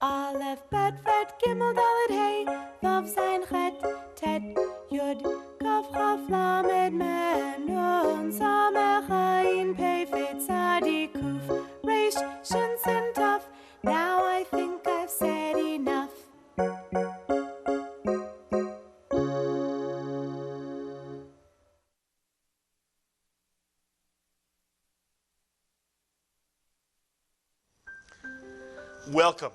Aleph, Bet, Ret, Gimel, Dalet, Hey, Vav, Zayin, Chet, Tet, Yud, Kaf, Chaf, Lamed, Mem, Nun, Samech, Ayin, Pei, Fet, Tzadi, Kuf, Resh, Shin, Sin, Taf. Now I think I've said enough. Welcome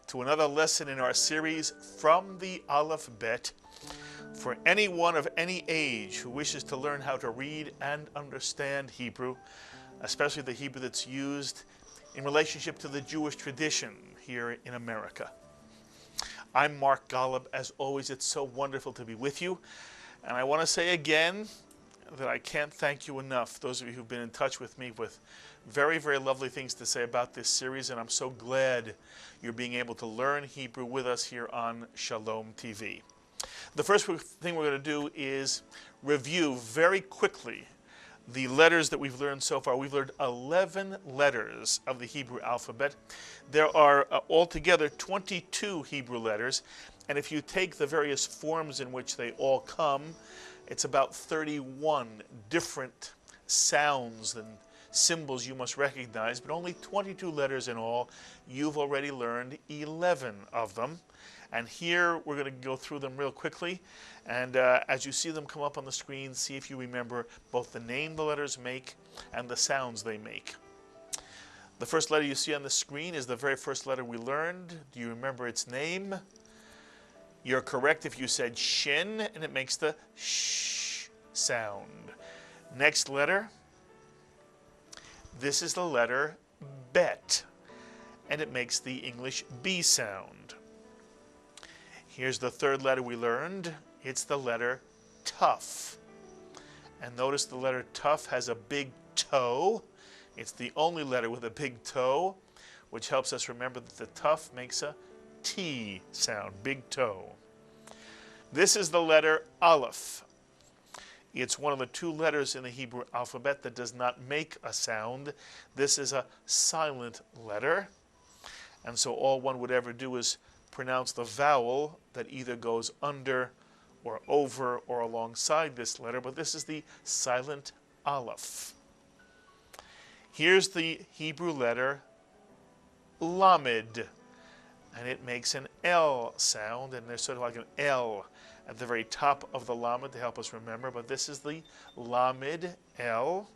to another lesson in our series From the Alphabet for anyone of any age who wishes to learn how to read and understand Hebrew, especially the Hebrew that's used in relationship to the Jewish tradition here in America. I'm Mark Golub. As always, it's so wonderful to be with you. And I want to say again that I can't thank you enough, those of you who've been in touch with me with very, very lovely things to say about this series, and I'm so glad you're being able to learn Hebrew with us here on Shalom TV. The first thing we're going to do is review very quickly the letters that we've learned so far. We've learned 11 letters of the Hebrew alphabet. There are altogether 22 Hebrew letters, and if you take the various forms in which they all come, it's about 31 different sounds and symbols you must recognize, but only 22 letters in all. You've already learned 11 of them. And here we're going to go through them real quickly. And as you see them come up on the screen, see if you remember both the name the letters make and the sounds they make. The first letter you see on the screen is the very first letter we learned. Do you remember its name? You're correct if you said shin, and it makes the sh sound. Next letter. This is the letter bet, and it makes the English B sound. Here's the third letter we learned. It's the letter tough. And notice the letter tough has a big toe. It's the only letter with a big toe, which helps us remember that the tough makes a T sound, big toe. This is the letter Aleph. It's one of the two letters in the Hebrew alphabet that does not make a sound. This is a silent letter. And so all one would ever do is pronounce the vowel that either goes under or over or alongside this letter, but this is the silent Aleph. Here's the Hebrew letter Lamed, and it makes an L sound, and there's sort of like an L at the very top of the Lamed to help us remember, but this is the Lamed L.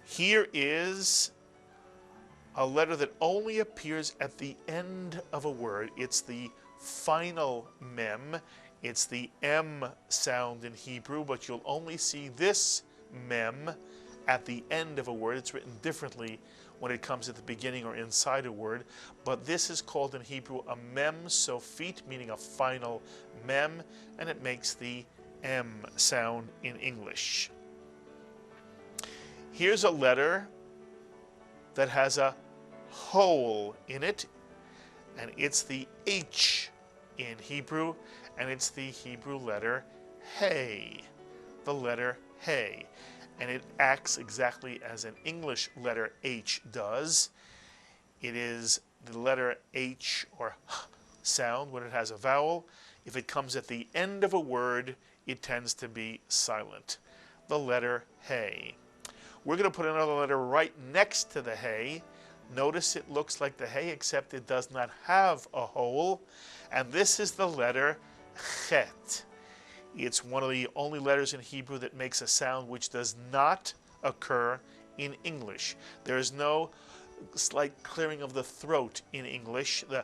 Here is a letter that only appears at the end of a word. It's the final mem. It's the M sound in Hebrew, but you'll only see this mem at the end of a word. It's written differently when it comes at the beginning or inside a word, but this is called in Hebrew a mem sofit, meaning a final mem, and it makes the M sound in English. Here's a letter that has a hole in it, and it's the H in Hebrew, and it's the Hebrew letter Hey, the letter Hey. And it acts exactly as an English letter H does. It is the letter H or H sound when it has a vowel. If it comes at the end of a word, it tends to be silent. The letter Hey. We're going to put another letter right next to the Hey. Notice it looks like the Hey, except it does not have a hole. And this is the letter Chet. It's one of the only letters in Hebrew that makes a sound which does not occur in English. There is no slight clearing of the throat in English, the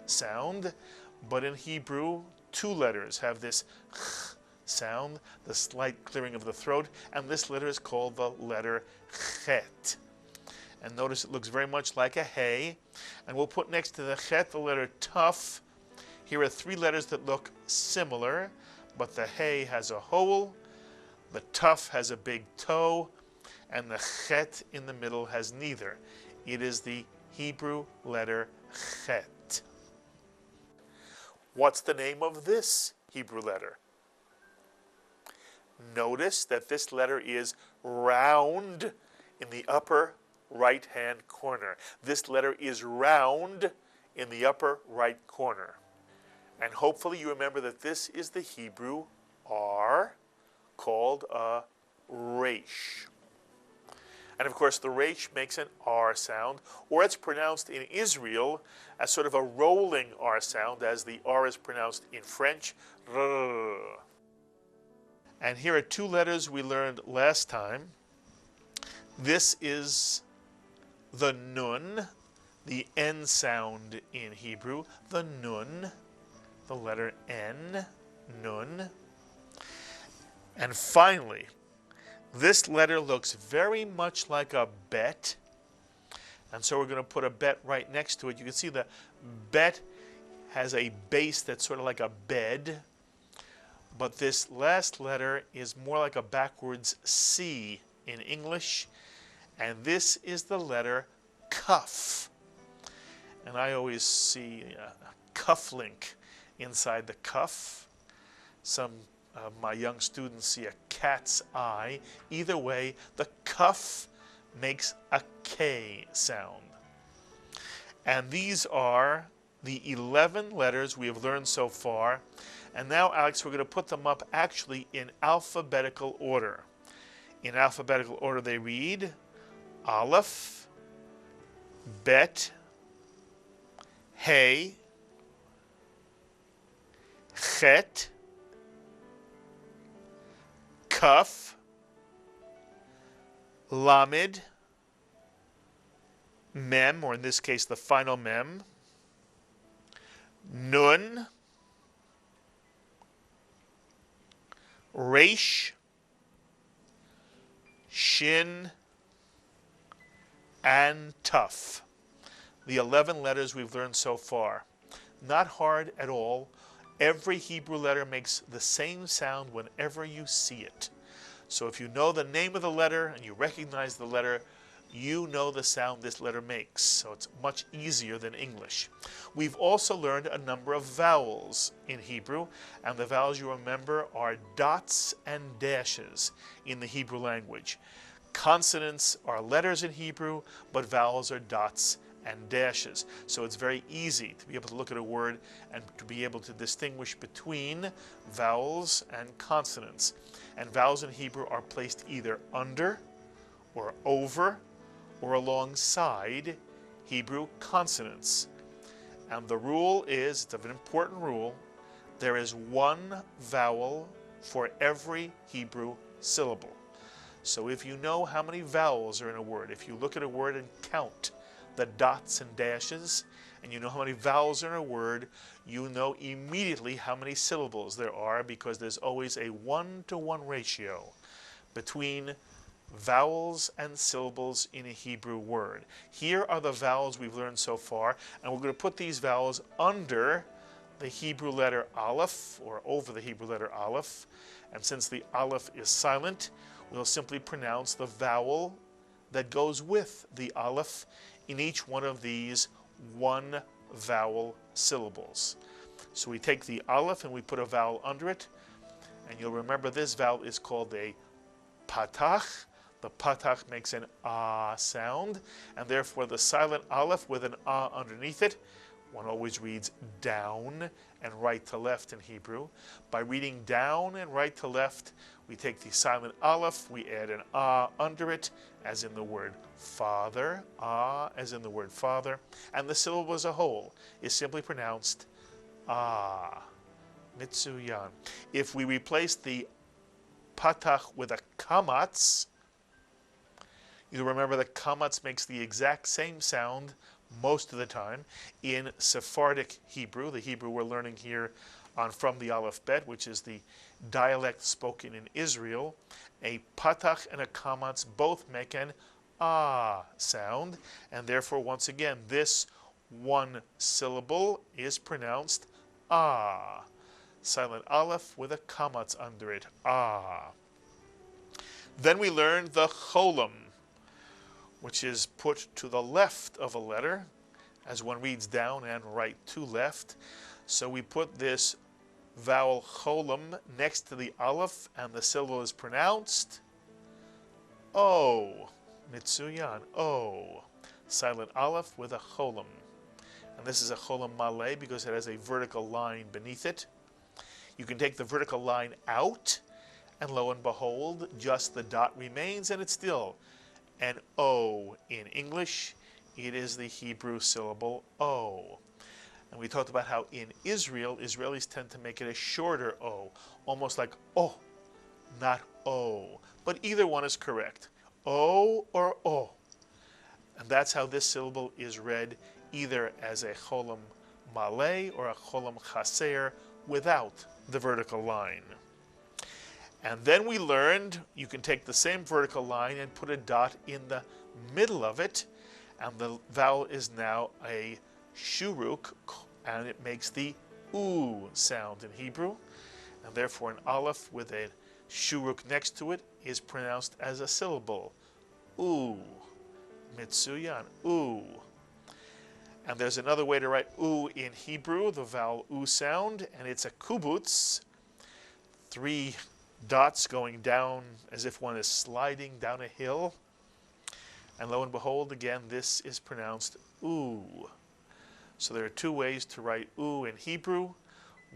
sound, but in Hebrew, two letters have this sound, the slight clearing of the throat, and this letter is called the letter Chet. And notice it looks very much like a Hey, and we'll put next to the Chet the letter Tough. Here are three letters that look similar, but the Hey has a hole, the Tough has a big toe, and the Chet in the middle has neither. It is the Hebrew letter Chet. What's the name of this Hebrew letter? Notice that this letter is round in the upper right-hand corner. This letter is round in the upper right corner. And hopefully you remember that this is the Hebrew R, called a resh. And of course, the resh makes an R sound, or it's pronounced in Israel as sort of a rolling R sound, as the R is pronounced in French, R. And here are two letters we learned last time. This is the nun, the N sound in Hebrew, the nun, the letter N, nun. And finally, this letter looks very much like a bet, and so we're going to put a bet right next to it. You can see the bet has a base that's sort of like a bed, but this last letter is more like a backwards C in English, and this is the letter cuff. And I always see a cuff link inside the cuff. Some my young students see a cat's eye. Either way, the cuff makes a K sound. And these are the 11 letters we have learned so far. And now, Alex, we're going to put them up actually in alphabetical order. In alphabetical order, they read Aleph, Bet, Hey, Chet, Kaf, Lamed, Mem, or in this case the final Mem, Nun, Resh, Shin, and Tuf. The 11 letters we've learned so far. Not hard at all. Every Hebrew letter makes the same sound whenever you see it. So if you know the name of the letter and you recognize the letter, you know the sound this letter makes. So it's much easier than English. We've also learned a number of vowels in Hebrew, and the vowels you remember are dots and dashes in the Hebrew language. Consonants are letters in Hebrew, but vowels are dots and dashes. So it's very easy to be able to look at a word and to be able to distinguish between vowels and consonants. And vowels in Hebrew are placed either under or over or alongside Hebrew consonants. And the rule is, it's an important rule, there is one vowel for every Hebrew syllable. So if you know how many vowels are in a word, if you look at a word and count the dots and dashes, and you know how many vowels are in a word, you know immediately how many syllables there are, because there's always a 1-to-1 ratio between vowels and syllables in a Hebrew word. Here are the vowels we've learned so far, and we're going to put these vowels under the Hebrew letter Aleph, or over the Hebrew letter Aleph. And since the Aleph is silent, we'll simply pronounce the vowel that goes with the Aleph in each one of these one vowel syllables. So we take the Aleph and we put a vowel under it, and you'll remember this vowel is called a patach. The patach makes an ah sound, and therefore the silent Aleph with an ah underneath it, one always reads down and right to left in Hebrew. By reading down and right to left, we take the silent Aleph, we add an ah under it, as in the word father, ah as in the word father, and the syllable as a whole is simply pronounced ah, mitsuyan. If we replace the patach with a kamatz, you'll remember that kamatz makes the exact same sound most of the time in Sephardic Hebrew, the Hebrew we're learning here on From the Aleph Bet, which is the dialect spoken in Israel. A patach and a kamatz both make an ah sound, and therefore once again this one syllable is pronounced ah. Silent Aleph with a kamatz under it, ah. Then we learned the cholam, which is put to the left of a letter as one reads down and right to left. So we put this vowel cholam next to the Aleph, and the syllable is pronounced O. Mitsuyan. O. Silent Aleph with a cholam. And this is a cholam maleh because it has a vertical line beneath it. You can take the vertical line out, and lo and behold, just the dot remains, and it's still an O in English. It is the Hebrew syllable O. And we talked about how in Israel, Israelis tend to make it a shorter O, almost like O, not O. But either one is correct, O or O. And that's how this syllable is read, either as a cholam maleh or a cholam chaser without the vertical line. And then we learned you can take the same vertical line and put a dot in the middle of it, and the vowel is now a shuruk, and it makes the oo sound in Hebrew, and therefore an aleph with a shuruk next to it is pronounced as a syllable, oo, mitsuyan, oo. And there's another way to write oo in Hebrew, the vowel oo sound, and it's a kubutz, 3 dots going down as if one is sliding down a hill. And lo and behold, again, this is pronounced oo. So there are 2 ways to write oo in Hebrew,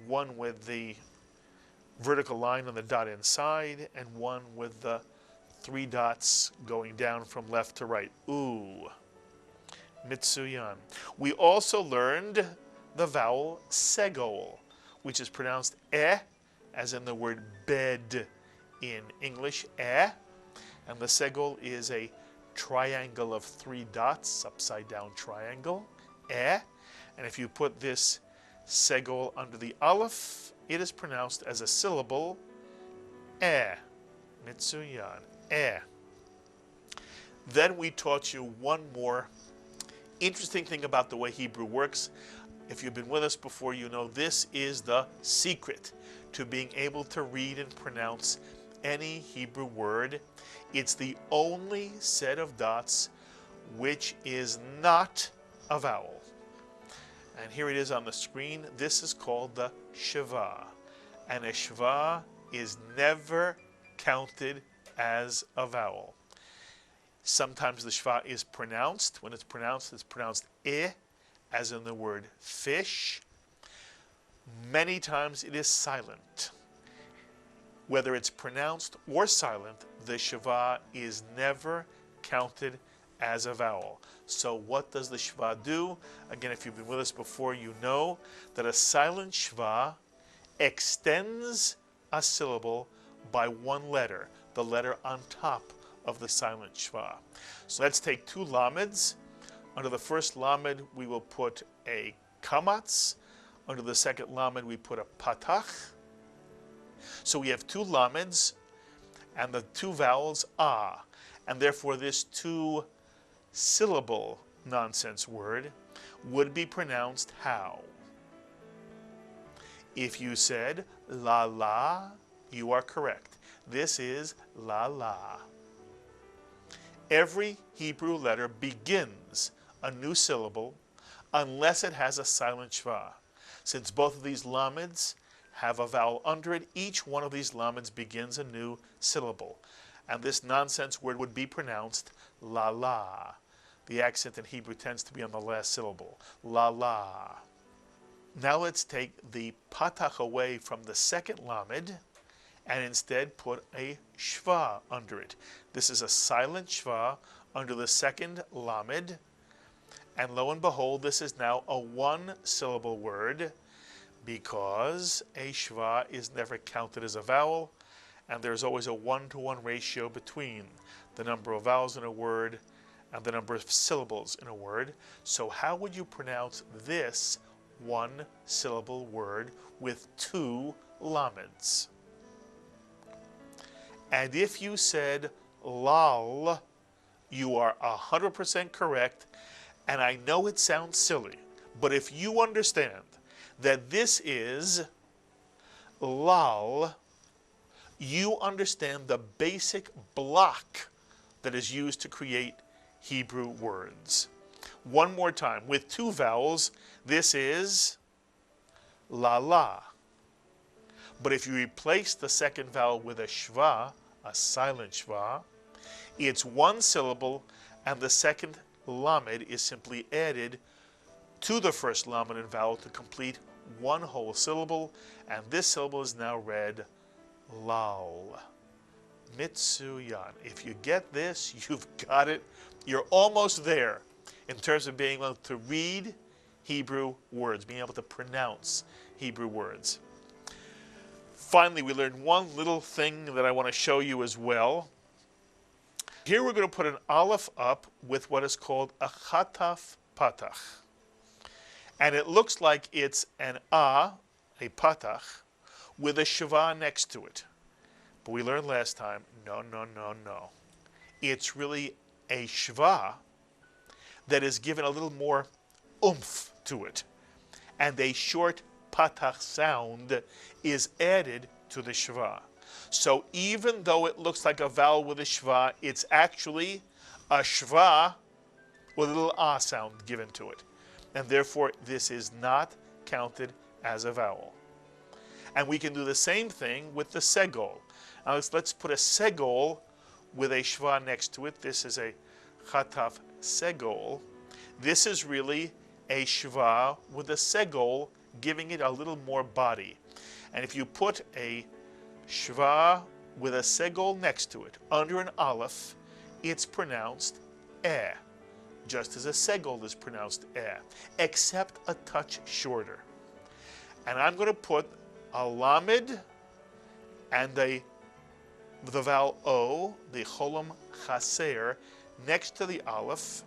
one with the vertical line on the dot inside, and one with the 3 dots going down from left to right, oo. Mitsuyan. We also learned the vowel segol, which is pronounced as in the word bed in English, and the segol is a triangle of 3 dots, upside down triangle, and if you put this segol under the aleph, it is pronounced as a syllable, mitsuyan, Then we taught you one more interesting thing about the way Hebrew works. If you've been with us before, you know this is the secret to being able to read and pronounce any Hebrew word. It's the only set of dots which is not a vowel. And here it is on the screen. This is called the sheva. And a sheva is never counted as a vowel. Sometimes the sheva is pronounced. When it's pronounced as in the word fish. Many times it is silent. Whether it's pronounced or silent, the sheva is never counted as a vowel. So what does the sheva do? Again, if you've been with us before, you know that a silent sheva extends a syllable by 1 letter, the letter on top of the silent sheva. So let's take 2 lameds. Under the first lamed, we will put a kamatz. Under the second lamed, we put a patach. So we have 2 lameds and the 2 vowels and therefore this 2-syllable nonsense word would be pronounced how? If you said la la, you are correct. This is la la. Every Hebrew letter begins a new syllable unless it has a silent sheva. Since both of these lameds have a vowel under it, each one of these lameds begins a new syllable. And this nonsense word would be pronounced la la. The accent in Hebrew tends to be on the last syllable. La la. Now let's take the patach away from the second lamed and instead put a shva under it. This is a silent shva under the second lamed. And lo and behold, this is now a 1-syllable word, because a shva is never counted as a vowel, and there's always a 1-to-1 ratio between the number of vowels in a word and the number of syllables in a word. So how would you pronounce this 1-syllable word with 2 lameds? And if you said lal, you are 100% correct, and I know it sounds silly, but if you understand that this is lal, you understand the basic block that is used to create Hebrew words. One more time, with 2 vowels, this is la la. But if you replace the second vowel with a shva, a silent shva, It's one syllable, and the second lamed is simply added to the first lamed and vowel to complete one whole syllable, and this syllable is now read lal. Mitsuyan. If you get this, you've got it. You're almost there in terms of being able to read Hebrew words, being able to pronounce Hebrew words. Finally, we learned one little thing that I want to show you as well. Here we're going to put an aleph up with what is called a chataf patach. And it looks like it's an a patach, with a shva next to it. But we learned last time, no. It's really a shva that is given a little more oomph to it. And a short patach sound is added to the shva. So even though it looks like a vowel with a shva, it's actually a shva with a little ah sound given to it. And therefore, this is not counted as a vowel. And we can do the same thing with the segol. Now let's put a segol with a shva next to it. This is a chataf segol. This is really a shva with a segol, giving it a little more body. And if you put a shva with a segol next to it, under an aleph, it's pronounced eh, just as a segol is pronounced eh, except a touch shorter. And I'm going to put a lamed and the vowel o, the cholam chaser, next to the aleph,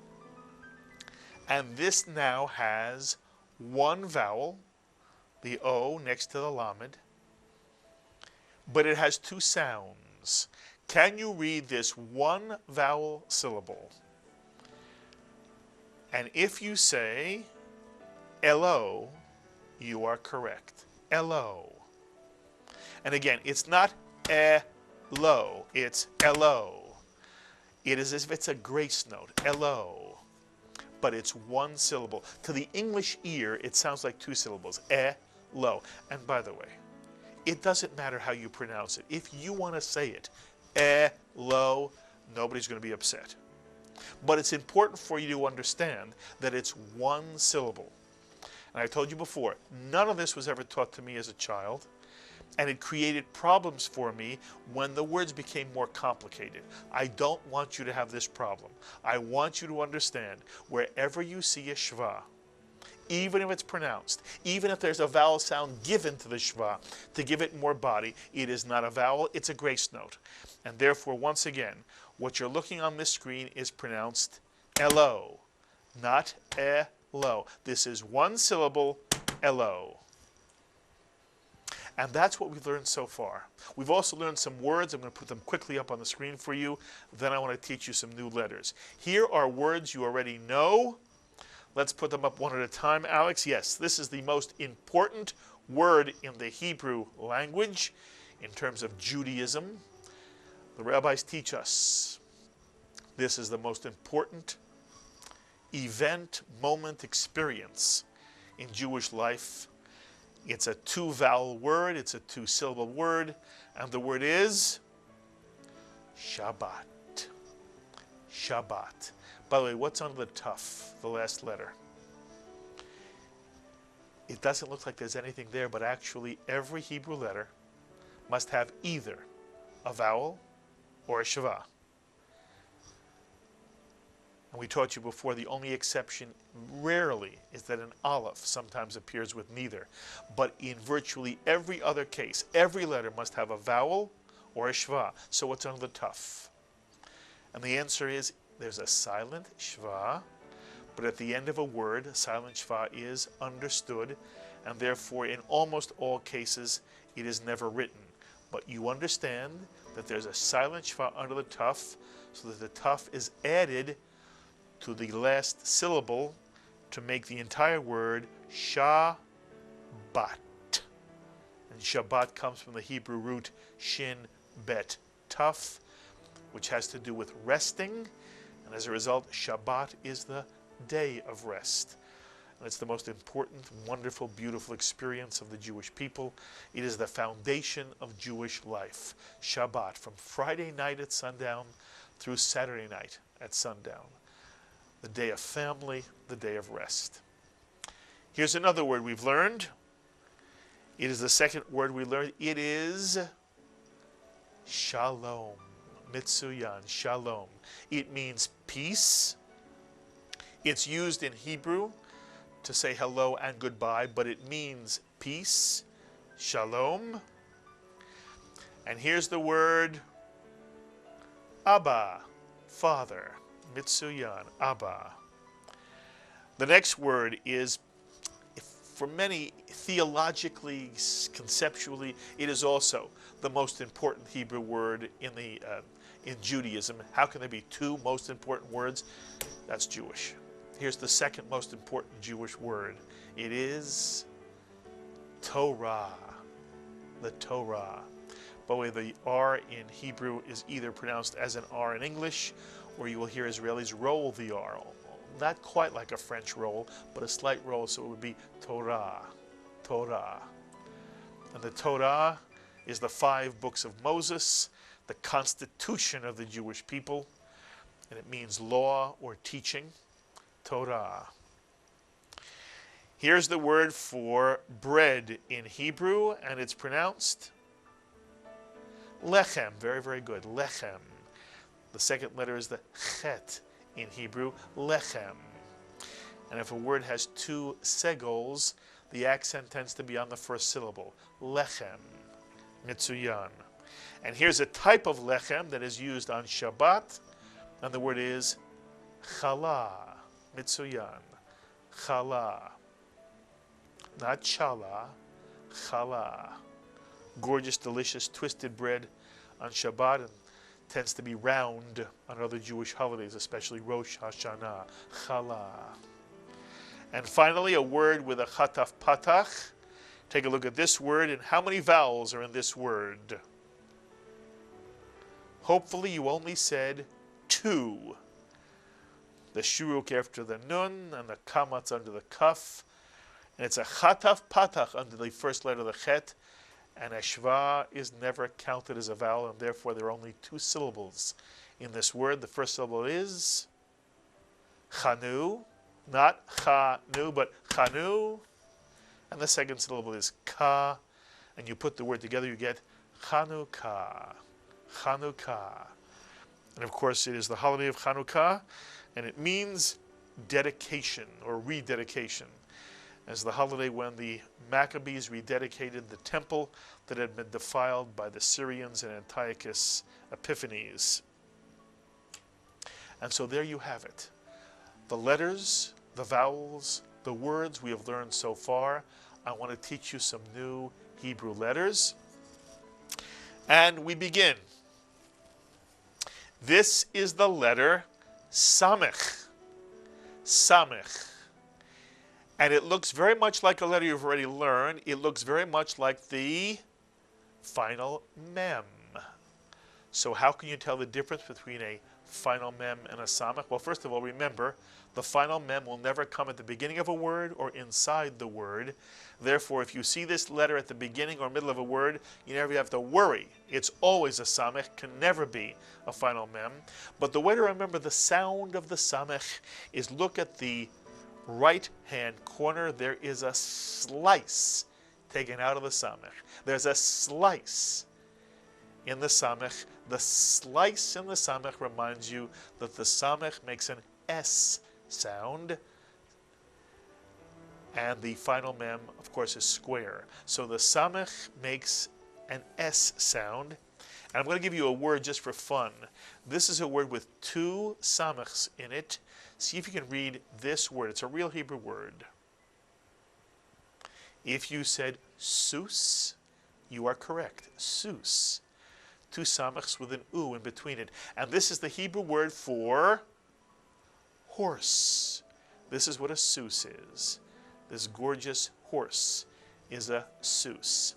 and this now has one vowel, the o next to the lamed, but it has two sounds. Can you read this one vowel syllable? And if you say elo, you are correct. Elo. And again, it's not elo, it's elo. It is as if it's a grace note, elo. But it's one syllable. To the English ear, it sounds like two syllables, lo. And by the way, it doesn't matter how you pronounce it. If you want to say it, lo, nobody's going to be upset. But it's important for you to understand that it's one syllable. And I told you before, none of this was ever taught to me as a child, and it created problems for me when the words became more complicated. I don't want you to have this problem. I want you to understand, wherever you see a shva, even if it's pronounced, even if there's a vowel sound given to the shva to give it more body, it is not a vowel, it's a grace note. And therefore, once again, what you're looking on this screen is pronounced elo, not elo. This is one syllable, elo. And that's what we've learned so far. We've also learned some words. I'm going to put them quickly up on the screen for you. Then I want to teach you some new letters. Here are words you already know. Let's put them up one at a time, Alex. Yes, this is the most important word in the Hebrew language in terms of Judaism. The rabbis teach us this is the most important event, moment, experience in Jewish life. It's a two-vowel word, it's a two-syllable word, and the word is Shabbat. Shabbat. By the way, what's under the tuf, the last letter? It doesn't look like there's anything there, but actually every Hebrew letter must have either a vowel or a shava. And we taught you before, the only exception rarely is that an aleph sometimes appears with neither. But in virtually every other case, every letter must have a vowel or a shva. So what's under the tuf? And the answer is there's a silent shva, but at the end of a word, silent shva is understood, and therefore in almost all cases it is never written. But you understand that there's a silent shva under the tuf, so that the tuf is added to the last syllable to make the entire word Shabbat. And Shabbat comes from the Hebrew root shin bet tuf, which has to do with resting, and as a result, Shabbat is the day of rest. And it's the most important, wonderful, beautiful experience of the Jewish people. It is the foundation of Jewish life. Shabbat, from Friday night at sundown through Saturday night at sundown. The day of family, the day of rest. Here's another word we've learned. It is the second word we learned. It is shalom. Mitsuyan, shalom. It means peace. It's used in Hebrew to say hello and goodbye, but it means peace. Shalom. And here's the word Abba, Father. Mitsuyan, Abba. The next word is, for many, theologically, conceptually, it is also the most important Hebrew word in Judaism. How can there be two most important words? That's Jewish. Here's the second most important Jewish word. It is Torah. The Torah. By the way, the R in Hebrew is either pronounced as an R in English, or you will hear Israelis roll the R. Not quite like a French roll, but a slight roll, so it would be Torah. Torah. And the Torah is the 5 books of Moses, the constitution of the Jewish people, and it means law or teaching. Torah. Here's the word for bread in Hebrew, and it's pronounced lechem. Very, very good. Lechem. The second letter is the chet in Hebrew, lechem. And if a word has 2 segols, the accent tends to be on the first syllable. Lechem. Mitsuyan. And here's a type of lechem that is used on Shabbat, and the word is challah. Mitsuyan. Challah. Not challah. Challah. Gorgeous, delicious, twisted bread on Shabbat, and tends to be round on other Jewish holidays, especially Rosh Hashanah. Challah. And finally, a word with a chataf patach. Take a look at this word, and how many vowels are in this word? Hopefully you only said 2. The shuruk after the nun, and the kamatz under the kaf. And it's a chataf patach under the first letter of the chet, and a shva is never counted as a vowel, and therefore there are only 2 syllables in this word. The first syllable is chanu, not chanu, but chanu, and the second syllable is ka, and you put the word together, you get Chanukah. Chanukah. And of course, it is the holiday of Chanukah, and it means dedication or rededication, as the holiday when the Maccabees rededicated the temple that had been defiled by the Syrians and Antiochus Epiphanes. And so there you have it. The letters, the vowels, the words we have learned so far. I want to teach you some new Hebrew letters. And we begin. This is the letter Samech. Samech. And it looks very much like a letter you've already learned. It looks very much like the final mem. So how can you tell the difference between a final mem and a samech? Well, first of all, remember, the final mem will never come at the beginning of a word or inside the word. Therefore, if you see this letter at the beginning or middle of a word, you never have to worry. It's always a samech, can never be a final mem. But the way to remember the sound of the samech is look at the right-hand corner. There is a slice taken out of the samech. There's a slice in the samech. The slice in the samech reminds you that the samech makes an S sound, and the final mem, of course, is square. So the samech makes an S sound. And I'm going to give you a word just for fun. This is a word with 2 samechs in it. See if you can read this word. It's a real Hebrew word. If you said sus, you are correct. Sus. 2 samechs with an u in between it. And this is the Hebrew word for horse. This is what a sus is. This gorgeous horse is a sus.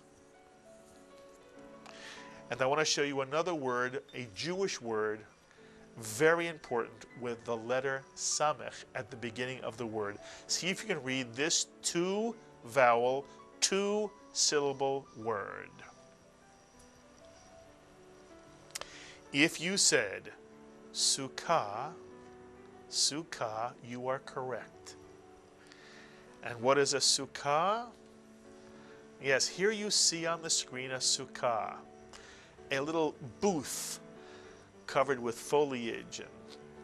And I want to show you another word, a Jewish word, very important, with the letter samech at the beginning of the word. See if you can read this 2-vowel, 2-syllable word. If you said Sukkah, sukkah, you are correct. And what is a sukkah? Yes, here you see on the screen a sukkah, a little booth covered with foliage and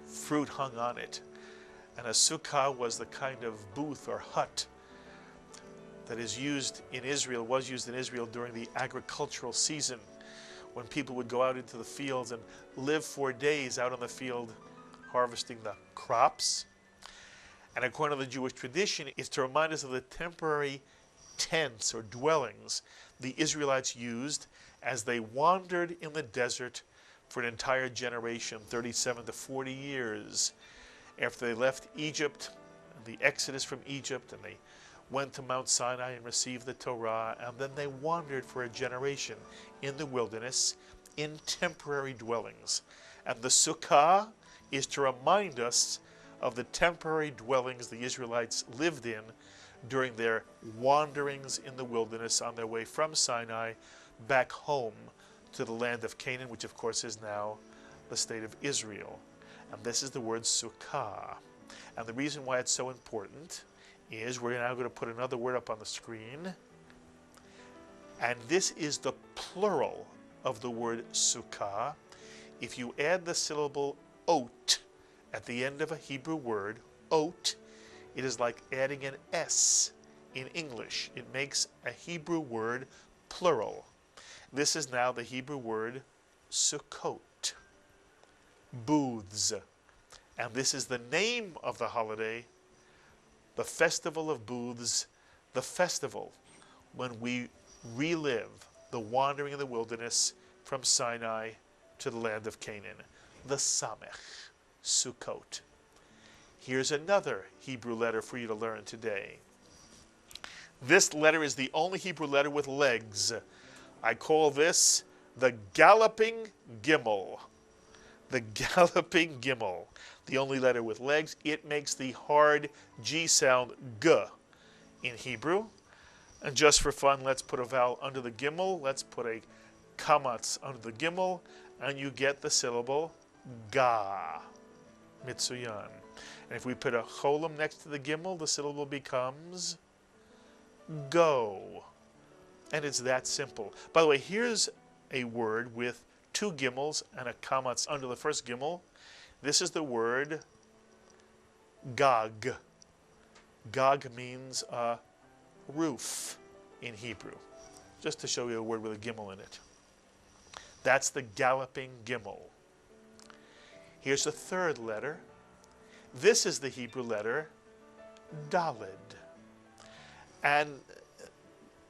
fruit hung on it. And a sukkah was the kind of booth or hut that is used in Israel, was used in Israel during the agricultural season, when people would go out into the fields and live for days out on the field harvesting the crops. And according to the Jewish tradition, it's to remind us of the temporary tents or dwellings the Israelites used as they wandered in the desert for an entire generation, 37 to 40 years, after they left Egypt, the exodus from Egypt, and they went to Mount Sinai and received the Torah, and then they wandered for a generation in the wilderness in temporary dwellings. And the sukkah is to remind us of the temporary dwellings the Israelites lived in during their wanderings in the wilderness on their way from Sinai back home to the land of Canaan, which of course is now the state of Israel. And this is the word sukkah. And the reason why it's so important is we're now going to put another word up on the screen. And this is the plural of the word sukkah. If you add the syllable ot at the end of a Hebrew word, ot, it is like adding an S in English. It makes a Hebrew word plural. This is now the Hebrew word Sukkot, booths. And this is the name of the holiday, the Festival of Booths, the festival when we relive the wandering in the wilderness from Sinai to the land of Canaan, the Samech, Sukkot. Here's another Hebrew letter for you to learn today. This letter is the only Hebrew letter with legs. I call this the galloping gimel. The galloping gimel. The only letter with legs. It makes the hard G sound G in Hebrew. And just for fun, let's put a vowel under the gimel. Let's put a kamatz under the gimel, and you get the syllable ga. Mitsuyan. And if we put a cholam next to the gimel, the syllable becomes go. And it's that simple. By the way, here's a word with two gimels and a kamatz under the first gimel. This is the word gag. Gag means a roof in Hebrew. Just to show you a word with a gimel in it. That's the galloping gimel. Here's a third letter. This is the Hebrew letter Daled. And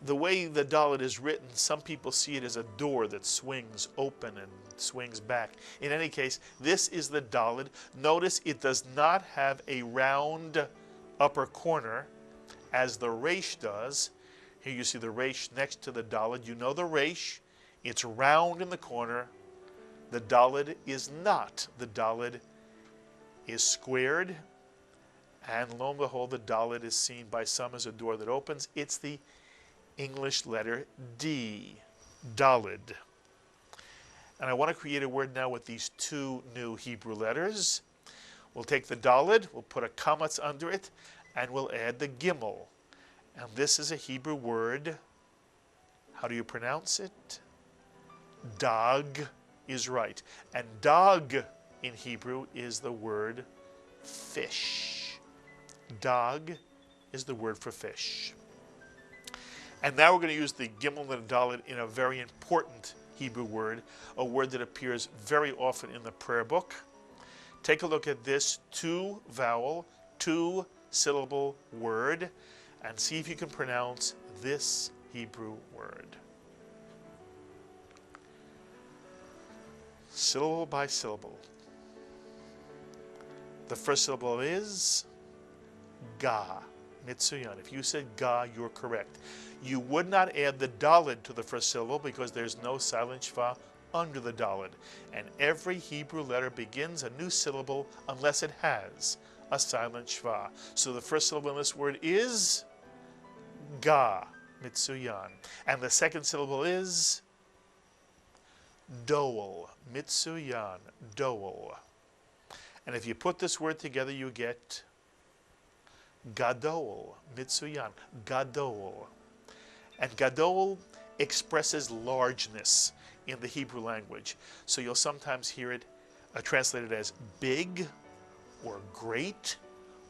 the way the Daled is written, some people see it as a door that swings open and swings back. In any case, this is the Daled. Notice it does not have a round upper corner as the Resh does. Here you see the Resh next to the Daled. You know the Resh. It's round in the corner. The Daled is not. The Daled is squared. And lo and behold, the Daled is seen by some as a door that opens. It's the English letter D, Daled. And I want to create a word now with these two new Hebrew letters. We'll take the Daled, we'll put a kamatz under it, and we'll add the gimel. And this is a Hebrew word. How do you pronounce it? Dag is right. And dag in Hebrew is the word fish. Dag is the word for fish. And now we're going to use the gimel and the daled in a very important Hebrew word, a word that appears very often in the prayer book. Take a look at this two-vowel, two-syllable word, and see if you can pronounce this Hebrew word. Syllable by syllable. The first syllable is ga. Mitsuyan. If you said ga, you're correct. You would not add the daled to the first syllable because there's no silent shva under the daled. And every Hebrew letter begins a new syllable unless it has a silent shva. So the first syllable in this word is ga. Mitsuyan. And the second syllable is dol. Mitsuyan. Dol. And if you put this word together, you get gadol, mitsuyan, gadol. And gadol expresses largeness in the Hebrew language. So you'll sometimes hear it translated as big or great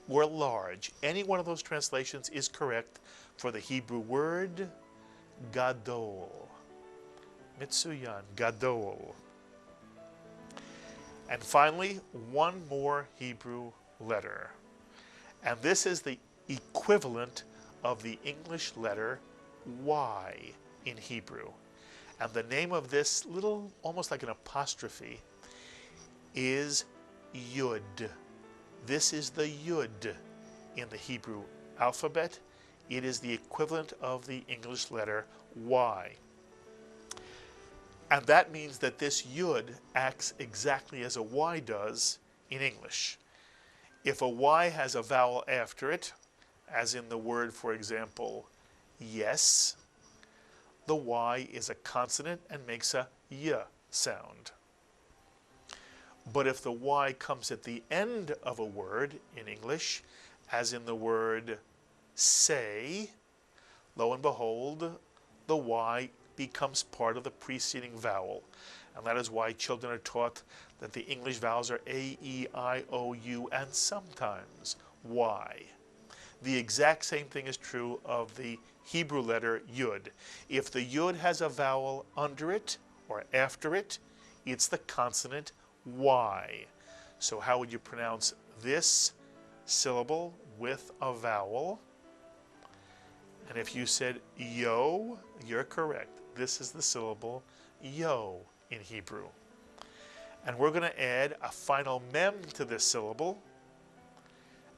or large. Any one of those translations is correct for the Hebrew word gadol. Mitsuyan, gadol. And finally, one more Hebrew letter. And this is the equivalent of the English letter Y in Hebrew. And the name of this little, almost like an apostrophe, is Yud. This is the Yud in the Hebrew alphabet. It is the equivalent of the English letter Y. And that means that this Yud acts exactly as a Y does in English. If a Y has a vowel after it, as in the word, for example, yes, the Y is a consonant and makes a Y sound. But if the Y comes at the end of a word in English, as in the word say, lo and behold, the Y becomes part of the preceding vowel. And that is why children are taught that the English vowels are A, E, I, O, U, and sometimes Y. The exact same thing is true of the Hebrew letter Yud. If the Yud has a vowel under it or after it, it's the consonant Y. So how would you pronounce this syllable with a vowel? And if you said yo, you're correct. This is the syllable yo in Hebrew. And we're going to add a final mem to this syllable,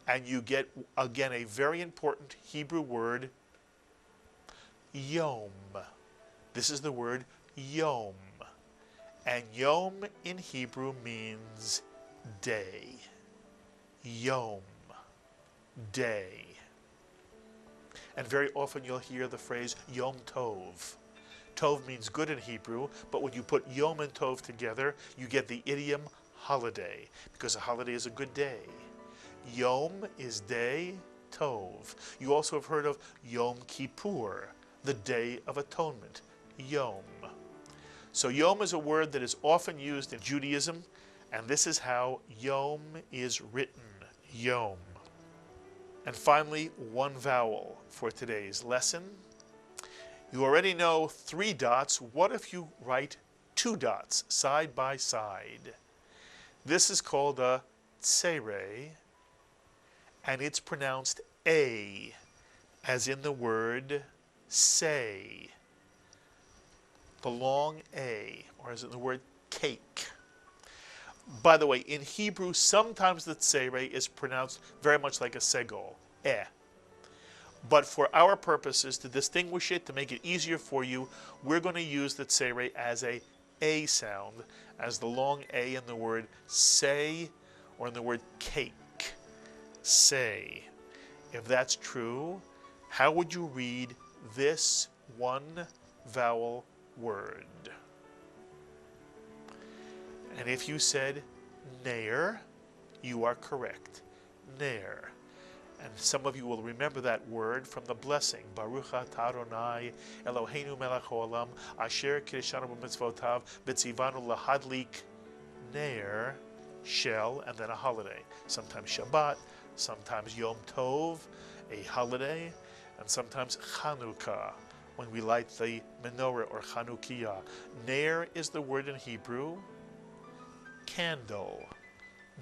and you get, again, a very important Hebrew word, yom. This is the word yom. And yom in Hebrew means day. Yom, day. And very often you'll hear the phrase Yom Tov. Tov means good in Hebrew, but when you put Yom and Tov together, you get the idiom holiday, because a holiday is a good day. Yom is day, Tov. You also have heard of Yom Kippur, the Day of Atonement, Yom. So Yom is a word that is often used in Judaism, and this is how Yom is written, Yom. And finally, one vowel for today's lesson. You already know 3 dots. What if you write 2 dots side by side? This is called a tsere, and it's pronounced A, as in the word say. The long A, or as in the word cake. By the way, in Hebrew, sometimes the tsere is pronounced very much like a segol, eh. But for our purposes, to distinguish it, to make it easier for you, we're going to use the tsere as a sound, as the long A in the word say, or in the word cake, say. If that's true, how would you read this one vowel word? And if you said ne'er, you are correct. Ne'er. And some of you will remember that word from the blessing. Baruch atah Adonai Eloheinu melech haolam asher kiddushanu b'mitzvotav b'tzivanu lahadlik ne'er shel, and then a holiday. Sometimes Shabbat, sometimes Yom Tov, a holiday, and sometimes Chanukah, when we light the menorah or Chanukiah. Ne'er is the word in Hebrew, candle.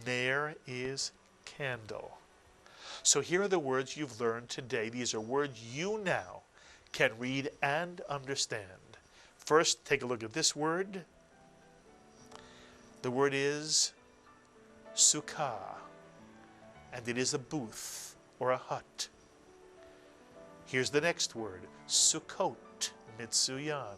Ne'er is candle. So here are the words you've learned today. These are words you now can read and understand. First, take a look at this word. The word is sukkah, and it is a booth or a hut. Here's the next word, sukkot, mitsuyan.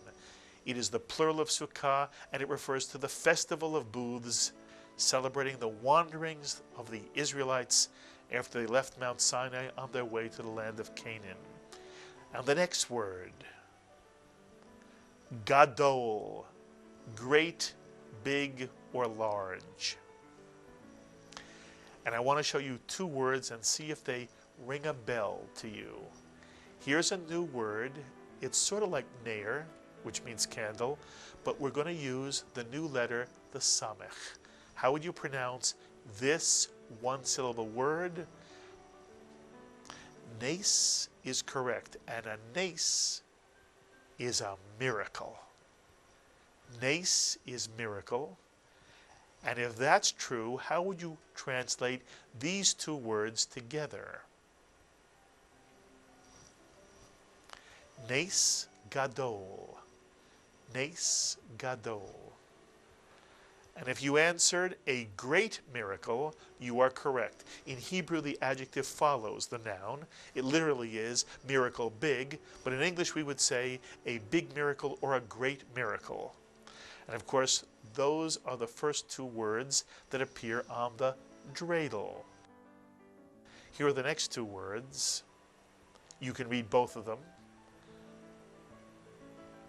It is the plural of sukkah, and it refers to the festival of booths, celebrating the wanderings of the Israelites after they left Mount Sinai on their way to the land of Canaan. And the next word, gadol, great, big, or large. And I want to show you two words and see if they ring a bell to you. Here's a new word. It's sort of like neir, which means candle, but we're going to use the new letter, the samech. How would you pronounce this one-syllable word? Nace is correct, and a nace is a miracle. Nace is miracle. And if that's true, how would you translate these two words together? Nace gadol. Nace gadol. And if you answered a great miracle, you are correct. In Hebrew, the adjective follows the noun. It literally is miracle big, but in English we would say a big miracle or a great miracle. And of course, those are the first two words that appear on the dreidel. Here are the next two words. You can read both of them.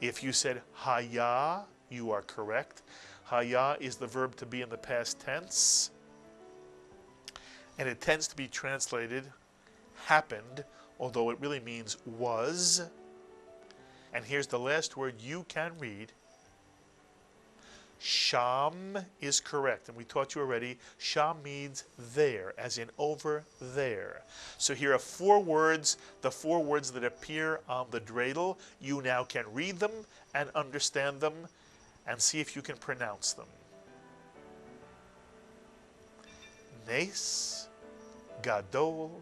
If you said haya, you are correct. Haya is the verb to be in the past tense, and it tends to be translated happened, although it really means was. And here's the last word you can read. Sham is correct, and we taught you already, sham means there, as in over there. So here are four words, the four words that appear on the dreidel. You now can read them and understand them, and see if you can pronounce them. Nes, gadol,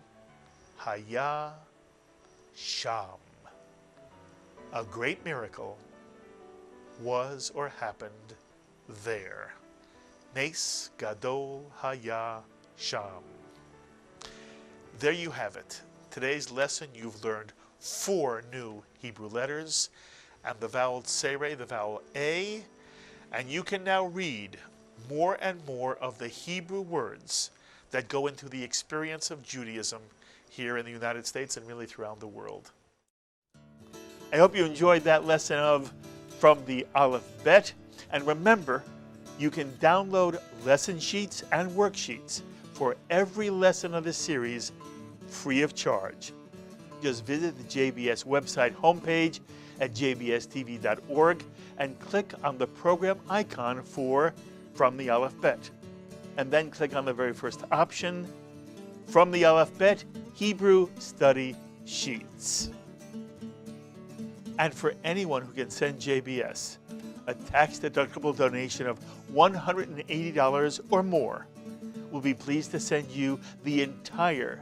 haya, sham. A great miracle was or happened there. Nes, gadol, haya, sham. There you have it. Today's lesson, you've learned 4 new Hebrew letters and the vowel tsere, the vowel A, and you can now read more and more of the Hebrew words that go into the experience of Judaism here in the United States and really throughout the world. I hope you enjoyed that lesson of From the Aleph Bet, and remember, you can download lesson sheets and worksheets for every lesson of this series free of charge. Just visit the JBS website homepage at jbstv.org and click on the program icon for From the Aleph Bet. And then click on the very first option, From the Aleph Bet Hebrew Study Sheets. And for anyone who can send JBS a tax-deductible donation of $180 or more, we'll be pleased to send you the entire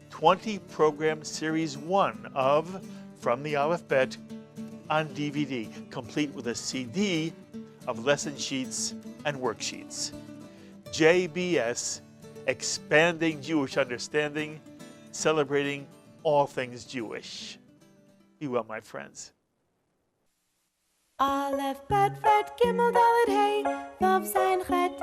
20-program Series 1 of From the Aleph Bet on DVD, complete with a CD of lesson sheets and worksheets. JBS, expanding Jewish understanding, celebrating all things Jewish. Be well, my friends. Aleph, Bet, Vet, Gimel, Dalet, Hey, Vav, Zayin, Chet,